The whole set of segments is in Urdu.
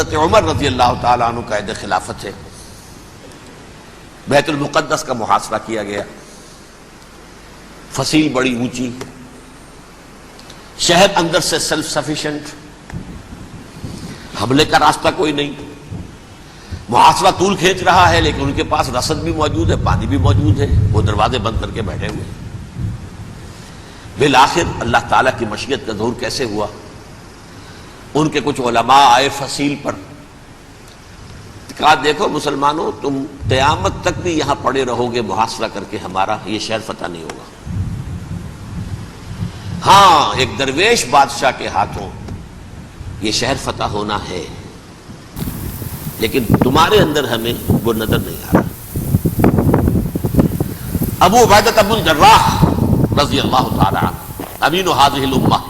حضرت عمر رضی اللہ تعالیٰ عنہ کا عہد خلافت ہے، بیت المقدس کا محاصرہ کیا گیا، فصیل بڑی اونچی، شہر اندر سے سیلف سفیشینٹ، حملے کا راستہ کوئی نہیں، محاصرہ طول کھینچ رہا ہے لیکن ان کے پاس رسد بھی موجود ہے، پانی بھی موجود ہے، وہ دروازے بند کر کے بیٹھے ہوئے ہیں۔ بالآخر اللہ تعالیٰ کی مشیت کا ظہور کیسے ہوا؟ ان کے کچھ علماء آئے فصیل پر، کہا دیکھو مسلمانوں، تم قیامت تک بھی یہاں پڑے رہو گے محاصرہ کر کے، ہمارا یہ شہر فتح نہیں ہوگا۔ ہاں، ایک درویش بادشاہ کے ہاتھوں یہ شہر فتح ہونا ہے، لیکن تمہارے اندر ہمیں وہ نظر نہیں آ رہا۔ ابو عبیدہ بن الجراح رضی اللہ تعالی عنہ، امین هذه الامہ،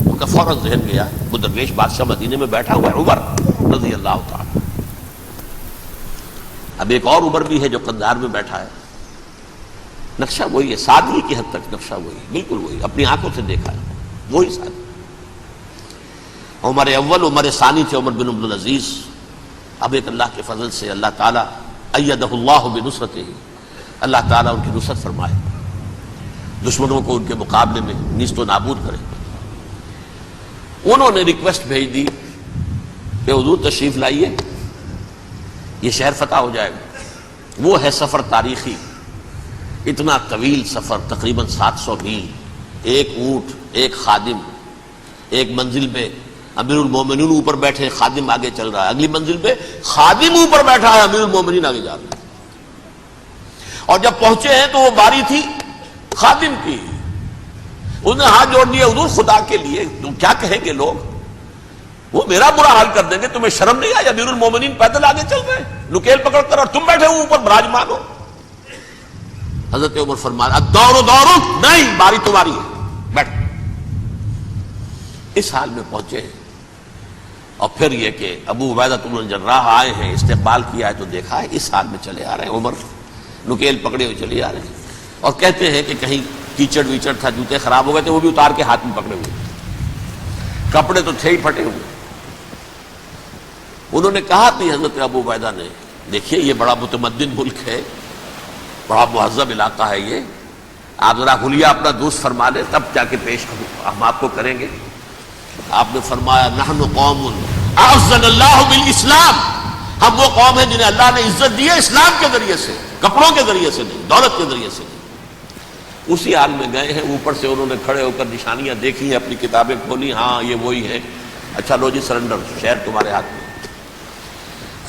ان کا فوراً ذہن گیا وہ درویش بادشاہ مدینے میں بیٹھا ہوا ہے، عمر رضی اللہ تعالی۔ اب ایک اور عمر بھی ہے جو قندھار میں بیٹھا ہے، نقشہ وہی ہے، سادگی کی حد تک نقشہ وہی، بالکل وہی، اپنی آنکھوں سے دیکھا ہے، وہی سادگی۔ عمر اول عمر ثانی تھے عمر بن عبدالعزیز۔ اب ایک اللہ کے فضل سے اللہ تعالیٰ ایدہ اللہ بنصرتہ، اللہ تعالیٰ ان کی نصرت فرمائے، دشمنوں کو ان کے مقابلے میں نیست و نابود کرے۔ انہوں نے ریکویسٹ بھیج دی کہ حضور تشریف لائیے، یہ شہر فتح ہو جائے گا۔ وہ ہے سفر تاریخی، اتنا طویل سفر، تقریباً 700 میل، ایک اونٹ، ایک خادم، ایک منزل پہ امیر المومنین اوپر بیٹھے، خادم آگے چل رہا ہے، اگلی منزل پہ خادم اوپر بیٹھا ہے، امیر المومنین آگے جا رہے ہیں۔ اور جب پہنچے ہیں تو وہ باری تھی خادم کی، انہوں نے ہاتھ جوڑ دیا، حضور خدا کے لیے تم کیا کہیں گے لوگ، وہ میرا برا حال کر دیں گے، تمہیں شرم نہیں آئی؟ امیر المومنین پیدل آگے چل رہے ہیں نکیل پکڑ کر، اور تم بیٹھے ہو اوپر براجمان ہو۔ حضرت عمر فرمایا الدور دورک، نہیں، باری تمہاری ہے، بیٹھ۔ اس حال میں پہنچے ہیں، اور پھر یہ کہ ابو عبیدہ بن الجراح آئے ہیں، استقبال کیا ہے تو دیکھا ہے اس حال میں چلے آ رہے ہیں، عمر نکیل پکڑے ہوئے چلے آ رہے ہیں، اور کہتے ہیں کہ کہیں کیچڑ ویچڑ تھا، جوتے خراب ہو گئے تھے، وہ بھی اتار کے ہاتھ میں پکڑے ہوئے، کپڑے تو تھے ہی پھٹے ہوئے۔ انہوں نے کہا کہ حضرت ابو عبیدہ نے، دیکھیے یہ بڑا متمدن ملک ہے، بڑا مہذب علاقہ ہے، یہ آپ ذرا حلیہ اپنا دوست فرما لیں تب جا کے پیش ہم آپ کو کریں گے۔ آپ نے فرمایا نحن قوم اعزنا اللہ بالاسلام، ہم وہ قوم ہیں جنہیں اللہ نے عزت دی ہے اسلام کے ذریعے سے، کپڑوں کے ذریعے سے نہیں، دولت کے ذریعے سے نہیں۔ اسی حال میں گئے ہیں، اوپر سے انہوں نے کھڑے ہو کر نشانیاں دیکھی ہیں، اپنی کتابیں کھولی، ہاں یہ وہی ہے، اچھا لو جی سرنڈر، شہر تمہارے ہاتھ میں۔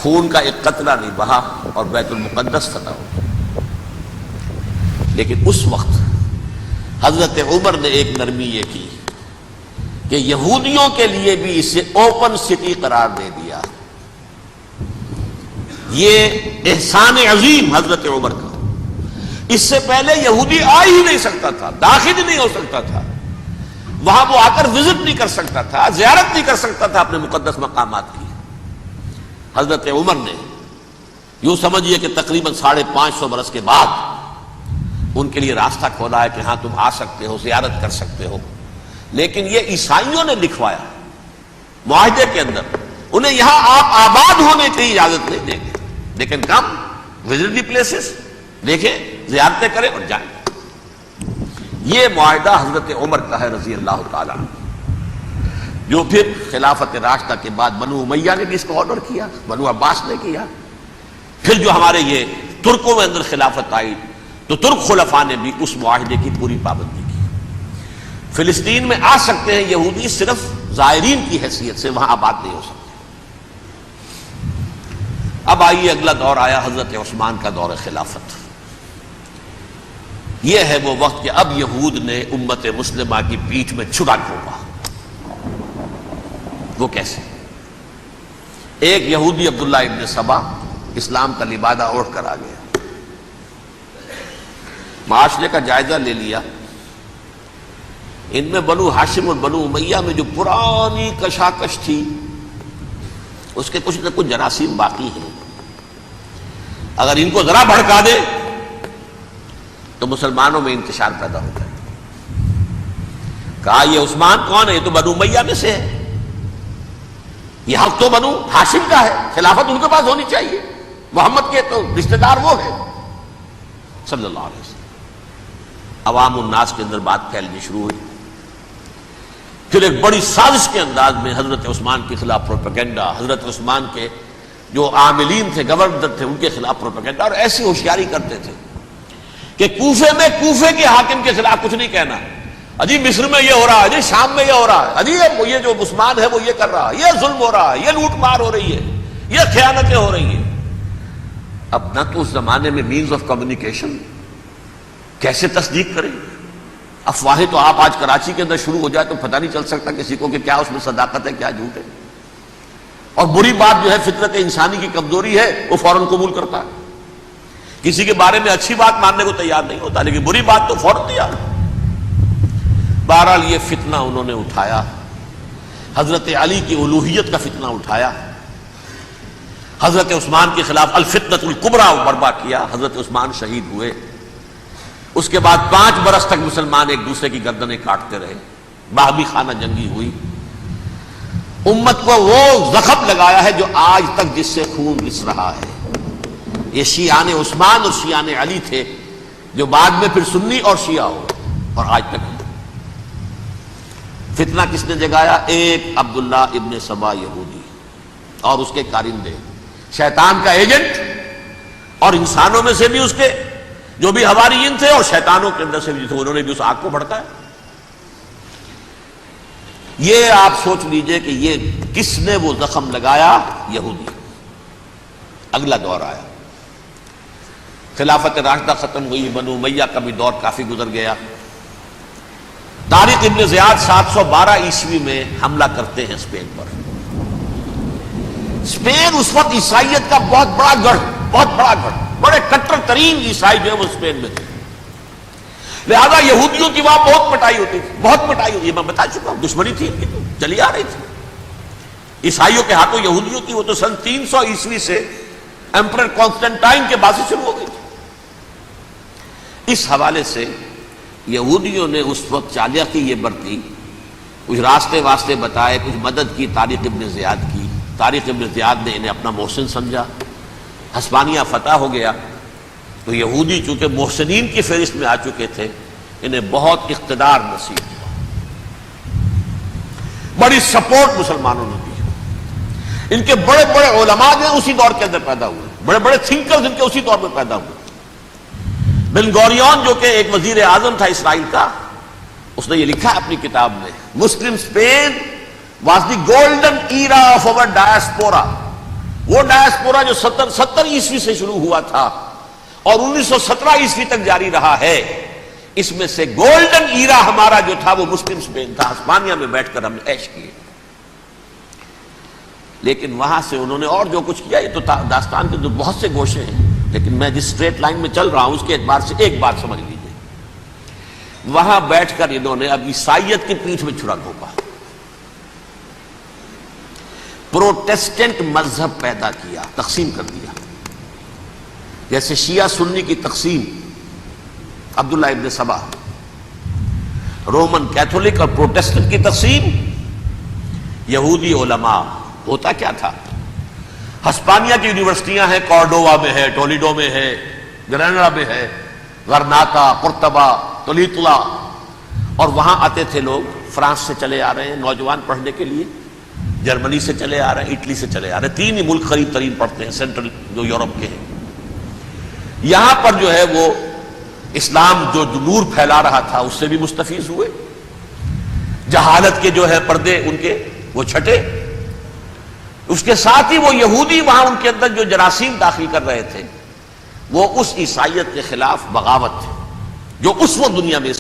خون کا ایک قطرہ نہیں بہا اور بیت المقدس فتح ہو۔ لیکن اس وقت حضرت عمر نے ایک نرمی یہ کی کہ یہودیوں کے لیے بھی اسے اوپن سٹی قرار دے دیا۔ یہ احسان عظیم حضرت عمر کا، اس سے پہلے یہودی آ ہی نہیں سکتا تھا، داخل ہی نہیں ہو سکتا تھا، وہاں وہ آ کر وزٹ نہیں کر سکتا تھا، زیارت نہیں کر سکتا تھا اپنے مقدس مقامات کی۔ حضرت عمر نے یوں سمجھیے کہ تقریباً 550 برس کے بعد ان کے لیے راستہ کھولا ہے کہ ہاں تم آ سکتے ہو، زیارت کر سکتے ہو۔ لیکن یہ عیسائیوں نے لکھوایا معاہدے کے اندر، انہیں یہاں آپ آباد ہونے کی اجازت نہیں دیں گے، لیکن کم وزٹ دی پلیسز، دیکھیں، زیارتیں کریں اور جائیں۔ یہ معاہدہ حضرت عمر کا ہے رضی اللہ تعالیٰ عنہ، جو پھر خلافت راشدہ کے بعد بنو امیہ نے بھی اس کو آنر کیا، بنو عباس نے کیا، پھر جو ہمارے یہ ترکوں میں اندر خلافت آئی تو ترک خلفاء نے بھی اس معاہدے کی پوری پابندی کی۔ فلسطین میں آ سکتے ہیں یہودی صرف زائرین کی حیثیت سے، وہاں آباد نہیں ہو سکتے۔ اب آئیے اگلا دور آیا حضرت عثمان کا دور خلافت۔ یہ ہے وہ وقت کہ اب یہود نے امت مسلمہ کی پیٹھ میں چھرا گھونپا۔ وہ کیسے؟ ایک یہودی عبداللہ ابن سبا اسلام کا لبادہ اوڑھ کر آ گیا، معاشرے کا جائزہ لے لیا، ان میں بنو ہاشم اور بنو امیہ میں جو پرانی کشاکش تھی اس کے کچھ نہ کچھ جراثیم باقی ہیں، اگر ان کو ذرا بھڑکا دے تو مسلمانوں میں انتشار پیدا ہو جائے۔ کہا یہ عثمان کون ہے؟ یہ تو بنو امیہ میں سے ہے، یہ حق تو بنو ہاشم کا ہے، خلافت ان کے پاس ہونی چاہیے، محمد کے تو رشتہ دار وہ ہے صلی اللہ علیہ وسلم۔ عوام الناس کے اندر بات پھیلنی شروع ہوئی، پھر ایک بڑی سازش کے انداز میں حضرت عثمان کے خلاف پروپیگنڈا، حضرت عثمان کے جو عاملین تھے، گورنر تھے، ان کے خلاف پروپیگنڈا، اور ایسی ہوشیاری کرتے تھے کہ کوفے میں کوفے کے حاکم کے خلاف کچھ نہیں کہنا، اجی مصر میں یہ ہو رہا ہے، اجی شام میں یہ ہو رہا ہے، اجی یہ جو عثمان ہے وہ یہ کر رہا ہے، یہ ظلم ہو رہا ہے، یہ لوٹ مار ہو رہی ہے، یہ خیانتیں ہو رہی ہیں۔ اب نہ تو اس زمانے میں مینز آف کمیونیکیشن، کیسے تصدیق کریں؟ افواہیں تو آپ آج کراچی کے اندر شروع ہو جائے تو پتہ نہیں چل سکتا کسی کو کہ کیا اس میں صداقت ہے کیا جھوٹ ہے، اور بری بات جو ہے فطرت انسانی کی کمزوری ہے وہ فوراً قبول کرتا ہے، کسی کے بارے میں اچھی بات ماننے کو تیار نہیں ہوتا لیکن بری بات تو فوراً تیار ہے۔ بہرحال یہ فتنہ انہوں نے اٹھایا، حضرت علی کی الوہیت کا فتنہ اٹھایا، حضرت عثمان کے خلاف الفتنۃ الکبریٰ برپا کیا، حضرت عثمان شہید ہوئے۔ اس کے بعد 5 برس تک مسلمان ایک دوسرے کی گردنیں کاٹتے رہے، باہمی خانہ جنگی ہوئی، امت کو وہ زخم لگایا ہے جو آج تک جس سے خون رس رہا ہے۔ یہ شیعان عثمان اور شیعان علی تھے جو بعد میں پھر سنی اور شیعہ ہو، اور آج تک فتنہ کس نے جگایا؟ ایک عبداللہ ابن سبا یہودی اور اس کے کارندے، شیطان کا ایجنٹ، اور انسانوں میں سے بھی اس کے جو بھی حواریین تھے اور شیطانوں کے اندر سے بھی تھے، انہوں نے بھی اس آگ کو بھڑکایا۔ یہ آپ سوچ لیجئے کہ یہ کس نے وہ زخم لگایا؟ یہودی۔ اگلا دور آیا، خلافت راشدہ ختم ہوئی، بنو امیہ کا بھی دور کافی گزر گیا۔ طارق ابن زیاد 712 عیسوی میں حملہ کرتے ہیں اسپین پر۔ اسپین اس وقت عیسائیت کا بہت بڑا گڑھ، بڑے کٹر ترین عیسائی جو ہے وہ اسپین میں تھے، لہذا یہودیوں کی وہاں بہت پٹائی ہوتی تھی، یہ میں بتا چکا ہوں، دشمنی تھی ان کی تو چلی آ رہی تھی عیسائیوں کے ہاتھوں یہودیوں کی، وہ تو سن 300 عیسوی سے ایمپرر کانسٹنٹائن کے بعد سے شروع ہو گئی تھی۔ اس حوالے سے یہودیوں نے اس وقت چالاکی یہ برتی، کچھ راستے واسطے بتائے، کچھ مدد کی طارق ابن زیاد کی۔ طارق ابن زیاد نے انہیں اپنا محسن سمجھا، ہسپانیہ فتح ہو گیا تو یہودی چونکہ محسنین کی فہرست میں آ چکے تھے، انہیں بہت اقتدار نصیب ہوا، بڑی سپورٹ مسلمانوں نے دی۔ ان کے بڑے بڑے علماء جو اسی دور کے اندر پیدا ہوئے، بڑے بڑے تھنکرز ان کے اسی دور میں پیدا ہوئے۔ بن گوریون جو کہ ایک وزیر اعظم تھا اسرائیل کا، اس نے یہ لکھا اپنی کتاب میں، مسلم Spain was the golden era of our diaspora, وہ ڈائسپورا جو 70 عیسوی سے شروع ہوا تھا اور 1917 عیسوی تک جاری رہا ہے، اس میں سے گولڈن ایرا ہمارا جو تھا وہ مسلم اسپین تھا، ہسپانیہ میں بیٹھ کر ہم نے عیش کیے۔ لیکن وہاں سے انہوں نے اور جو کچھ کیا، یہ تو داستان کے بہت سے گوشے ہیں، لیکن میں جس اسٹریٹ لائن میں چل رہا ہوں اس کے اعتبار سے ایک بات سمجھ لیجیے، وہاں بیٹھ کر انہوں نے اب عیسائیت کی پیٹھ میں چھرا گھونپا، پروٹیسٹنٹ مذہب پیدا کیا، تقسیم کر دیا، جیسے شیعہ سنی کی تقسیم، عبداللہ ابن سبا، رومن کیتھولک اور پروٹیسٹنٹ کی تقسیم، یہودی علماء۔ ہوتا کیا تھا؟ ہسپانیہ کی یونیورسٹیاں ہیں، کارڈووا میں ہے، ٹولیڈو میں ہے، گریناڈا میں ہے، غرناطہ، قرطبہ، تولیتلا، اور وہاں آتے تھے لوگ، فرانس سے چلے آ رہے ہیں نوجوان پڑھنے کے لیے، جرمنی سے چلے آ رہے ہیں، اٹلی سے چلے آ رہے ہیں، 3 ہی ملک قریب ترین پڑھتے ہیں سینٹرل جو یورپ کے ہیں۔ یہاں پر جو ہے وہ اسلام جو نور پھیلا رہا تھا اس سے بھی مستفیض ہوئے، جہالت کے جو ہے پردے ان کے وہ چھٹے، اس کے ساتھ ہی وہ یہودی وہاں ان کے اندر جو جراثیم داخل کر رہے تھے وہ اس عیسائیت کے خلاف بغاوت تھے جو اس وقت دنیا میں